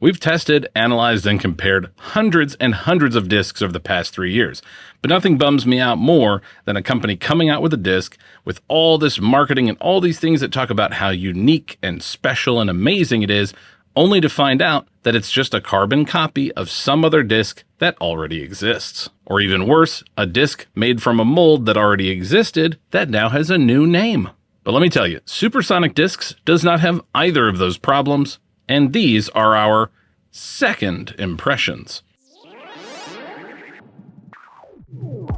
We've tested, analyzed, and compared hundreds and hundreds of discs over the past 3 years, but nothing bums me out more than a company coming out with a disc with all this marketing and all these things that talk about how unique and special and amazing it is, only to find out that it's just a carbon copy of some other disc that already exists. Or even worse, a disc made from a mold that already existed that now has a new name. But let me tell you, Supersonic Discs does not have either of those problems. And these are our second impressions.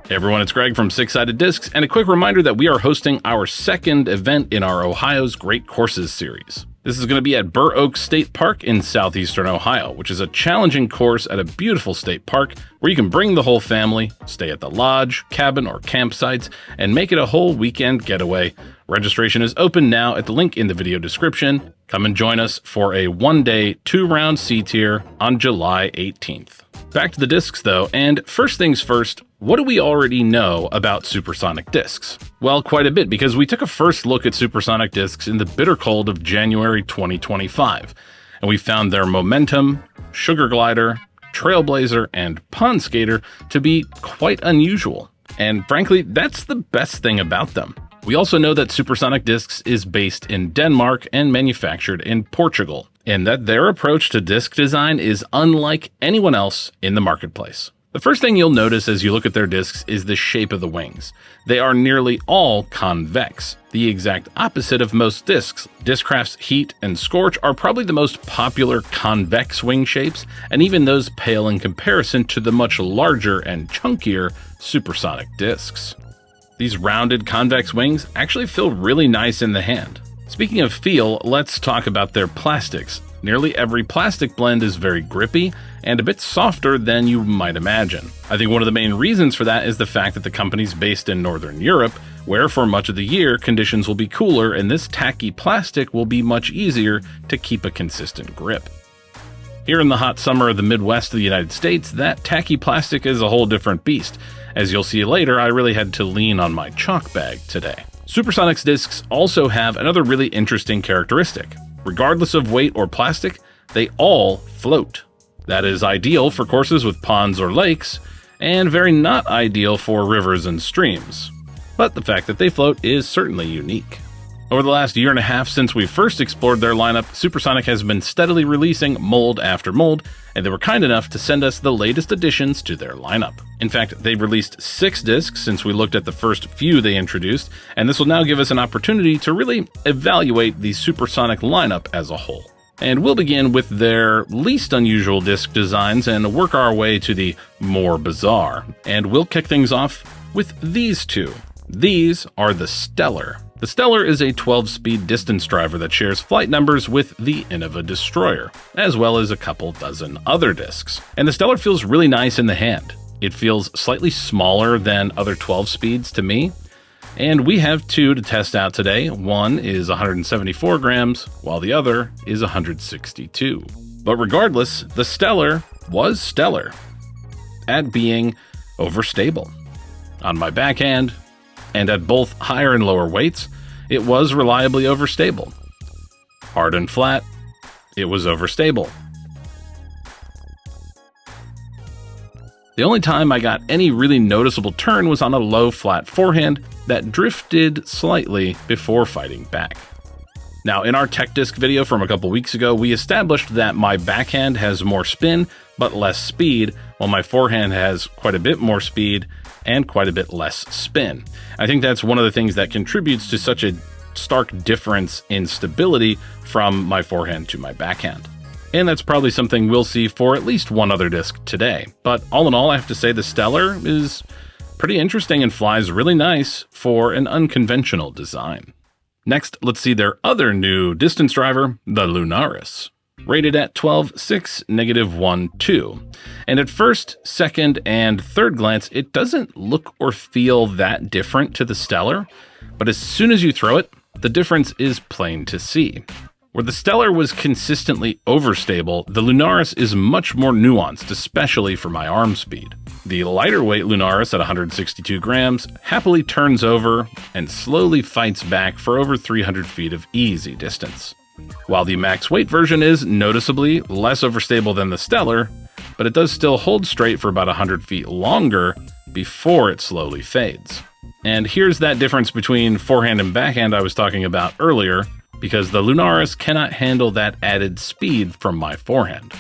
Hey everyone, it's Greg from Six Sided Discs, and a quick reminder that we are hosting our second event in our Ohio's Great Courses series. This is going to be at Burr Oak State Park in southeastern Ohio, which is a challenging course at a beautiful state park where you can bring the whole family, stay at the lodge, cabin, or campsites, and make it a whole weekend getaway. Registration is open now at the link in the video description. Come and join us for a one-day, 2-round C-tier on July 18th. Back to the discs though, and first things first, what do we already know about Supersonic Discs? Well, quite a bit, because we took a first look at Supersonic Discs in the bitter cold of January 2025, and we found their Momentum, Sugar Glider, Trailblazer, and Pond Skater to be quite unusual. And frankly, that's the best thing about them. We also know that Supersonic Discs is based in Denmark and manufactured in Portugal, and that their approach to disc design is unlike anyone else in the marketplace. The first thing you'll notice as you look at their discs is the shape of the wings. They are nearly all convex, the exact opposite of most discs. Discraft's Heat and Scorch are probably the most popular convex wing shapes, and even those pale in comparison to the much larger and chunkier Supersonic Discs. These rounded convex wings actually feel really nice in the hand. Speaking of feel, let's talk about their plastics. Nearly every plastic blend is very grippy and a bit softer than you might imagine. I think one of the main reasons for that is the fact that the company's based in Northern Europe, where for much of the year conditions will be cooler and this tacky plastic will be much easier to keep a consistent grip. Here in the hot summer of the Midwest of the United States, that tacky plastic is a whole different beast. As you'll see later, I really had to lean on my chalk bag today. Supersonic's discs also have another really interesting characteristic. Regardless of weight or plastic, they all float. That is ideal for courses with ponds or lakes, and very not ideal for rivers and streams. But the fact that they float is certainly unique. Over the last year and a half since we first explored their lineup, Supersonic has been steadily releasing mold after mold, and they were kind enough to send us the latest additions to their lineup. In fact, they've released 6 discs since we looked at the first few they introduced, and this will now give us an opportunity to really evaluate the Supersonic lineup as a whole. And we'll begin with their least unusual disc designs and work our way to the more bizarre. And we'll kick things off with these two. These are the Stellar. The Stellar is a 12-speed distance driver that shares flight numbers with the Innova Destroyer, as well as a couple dozen other discs. And the Stellar feels really nice in the hand. It feels slightly smaller than other 12 speeds to me, and we have 2 to test out today. One is 174 grams, while the other is 162. But regardless, the Stellar was stellar at being overstable. On my backhand, and at both higher and lower weights, it was reliably overstable. Hard and flat, it was overstable. The only time I got any really noticeable turn was on a low flat forehand that drifted slightly before fighting back. Now, in our tech disc video from a couple weeks ago, we established that my backhand has more spin but less speed, while my forehand has quite a bit more speed and quite a bit less spin. I think that's one of the things that contributes to such a stark difference in stability from my forehand to my backhand. And that's probably something we'll see for at least one other disc today. But all in all, I have to say the Stellar is pretty interesting and flies really nice for an unconventional design. Next, let's see their other new distance driver, the Lunarus. Rated at 12.6, -1.2. And at first, second, and third glance, it doesn't look or feel that different to the Stellar, but as soon as you throw it, the difference is plain to see. Where the Stellar was consistently overstable, the Lunarus is much more nuanced, especially for my arm speed. The lighter weight Lunarus at 162 grams happily turns over and slowly fights back for over 300 feet of easy distance. while the max weight version is noticeably less overstable than the Stellar, but it does still hold straight for about 100 feet longer before it slowly fades. And here's that difference between forehand and backhand I was talking about earlier, because the Lunarus cannot handle that added speed from my forehand.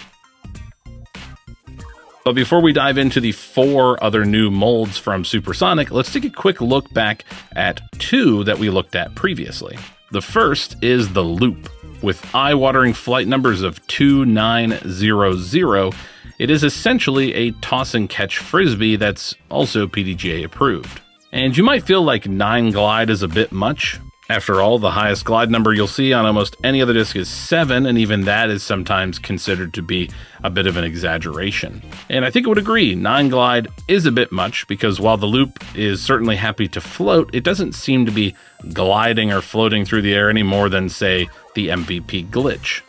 But before we dive into the 4 other new molds from Supersonic, let's take a quick look back at 2 that we looked at previously. The first is the Loop. With eye-watering flight numbers of 2900, it is essentially a toss and catch frisbee that's also PDGA approved. And you might feel like 9 glide is a bit much. After all, the highest glide number you'll see on almost any other disc is 7, and even that is sometimes considered to be a bit of an exaggeration. And I think I would agree, 9 glide is a bit much, because while the Loop is certainly happy to float, it doesn't seem to be gliding or floating through the air any more than, say, the MVP Glitch.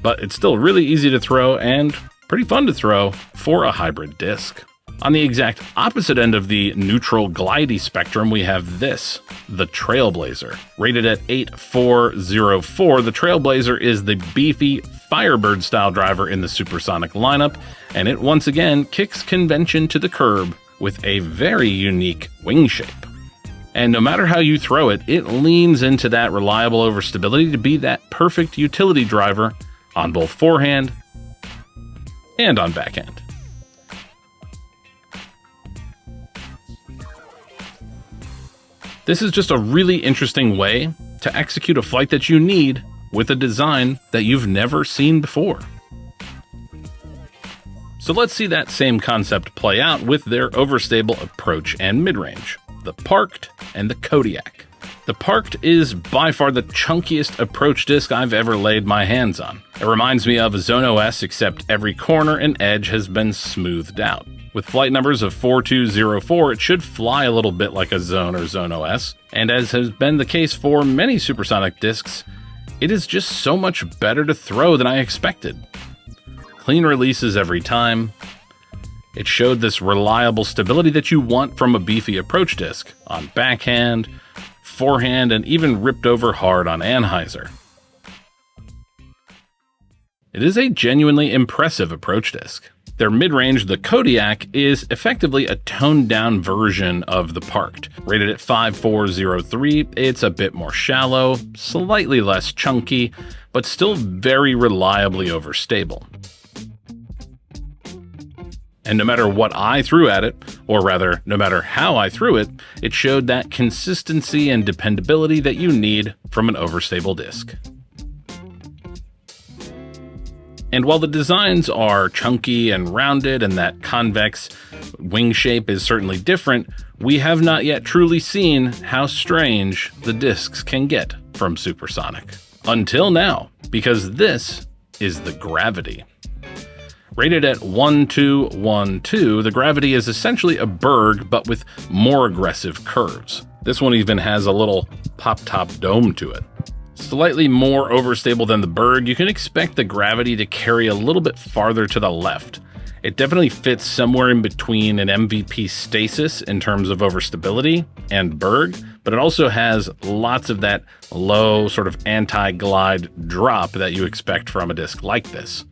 But it's still really easy to throw and pretty fun to throw for a hybrid disc. On the exact opposite end of the neutral glidey spectrum, we have this, the Trailblazer. Rated at 8404, the Trailblazer is the beefy Firebird-style driver in the Supersonic lineup, and it once again kicks convention to the curb with a very unique wing shape. And no matter how you throw it, it leans into that reliable overstability to be that perfect utility driver on both forehand and on backhand. This is just a really interesting way to execute a flight that you need with a design that you've never seen before. So let's see that same concept play out with their overstable approach and midrange, the Parked and the Kodiak. The Parked is by far the chunkiest approach disc I've ever laid my hands on. It reminds me of a Zone OS, except every corner and edge has been smoothed out. With flight numbers of 4204, it should fly a little bit like a Zone or Zone OS, and as has been the case for many Supersonic discs, it is just so much better to throw than I expected. Clean releases every time. It showed this reliable stability that you want from a beefy approach disc on backhand, forehand, and even ripped over hard on Anheuser. It is a genuinely impressive approach disc. Their mid-range, the Kodiak, is effectively a toned-down version of the Parked. Rated at 5403, it's a bit more shallow, slightly less chunky, but still very reliably overstable. And no matter what I threw at it, or rather, no matter how I threw it, it showed that consistency and dependability that you need from an overstable disc. And while the designs are chunky and rounded and that convex wing shape is certainly different, we have not yet truly seen how strange the discs can get from Supersonic. Until now, because this is the Gravity. Rated at 1212, the Gravity is essentially a Berg, but with more aggressive curves. This one even has a little pop-top dome to it. Slightly more overstable than the Berg, you can expect the Gravity to carry a little bit farther to the left. It definitely fits somewhere in between an MVP Stasis in terms of overstability and Berg, but it also has lots of that low sort of anti-glide drop that you expect from a disc like this.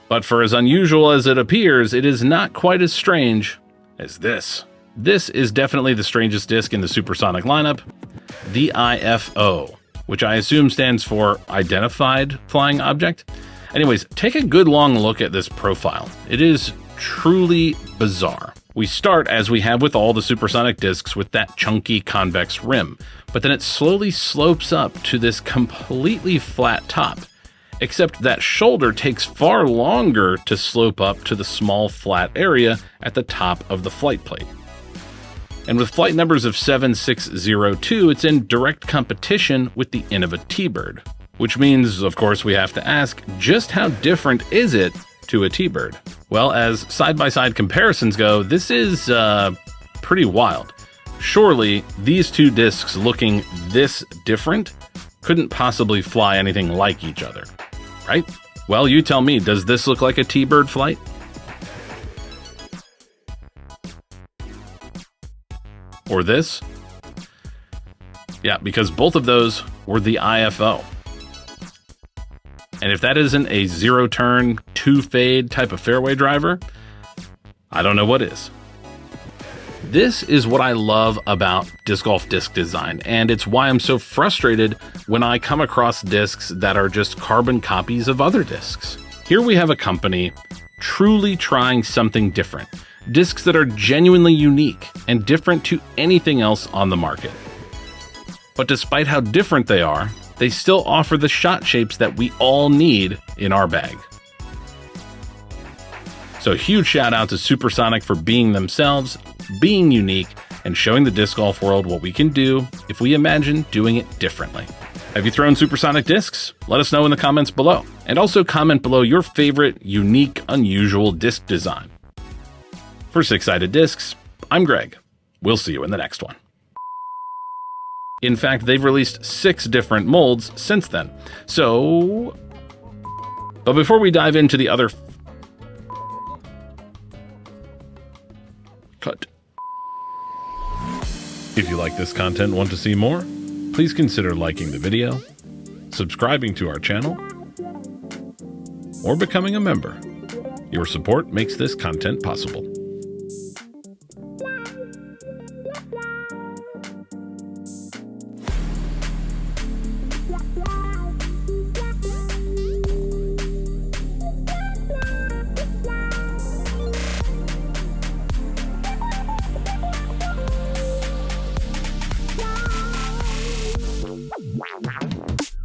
But for as unusual as it appears, it is not quite as strange as this. This is definitely the strangest disc in the Supersonic lineup, the IFO, which I assume stands for Identified Flying Object. Anyways, take a good long look at this profile. It is truly bizarre. We start, as we have with all the Supersonic discs, with that chunky convex rim, but then it slowly slopes up to this completely flat top, except that shoulder takes far longer to slope up to the small flat area at the top of the flight plate. And with flight numbers of 7602, it's in direct competition with the Innova T-Bird, which means, of course, we have to ask, just how different is it to a T-Bird? Well, as side-by-side comparisons go, this is pretty wild. Surely, these two discs looking this different couldn't possibly fly anything like each other, right? Well, you tell me, does this look like a T-Bird flight? Or this? Yeah, because both of those were the IFO. And if that isn't a 0-turn, 2-fade type of fairway driver, I don't know what is. This is what I love about disc golf disc design, and it's why I'm so frustrated when I come across discs that are just carbon copies of other discs. Here we have a company truly trying something different, discs that are genuinely unique and different to anything else on the market. But despite how different they are, they still offer the shot shapes that we all need in our bag. So huge shout out to Supersonic for being themselves, being unique, and showing the disc golf world what we can do if we imagine doing it differently. Have you thrown Supersonic discs? Let us know in the comments below. And also comment below your favorite, unique, unusual disc design. For Six-Sided Discs, I'm Greg. We'll see you in the next one. In fact, they've released 6 different molds since then. But before we dive into the other... Cut. If you like this content and want to see more, please consider liking the video, subscribing to our channel, or becoming a member. Your support makes this content possible.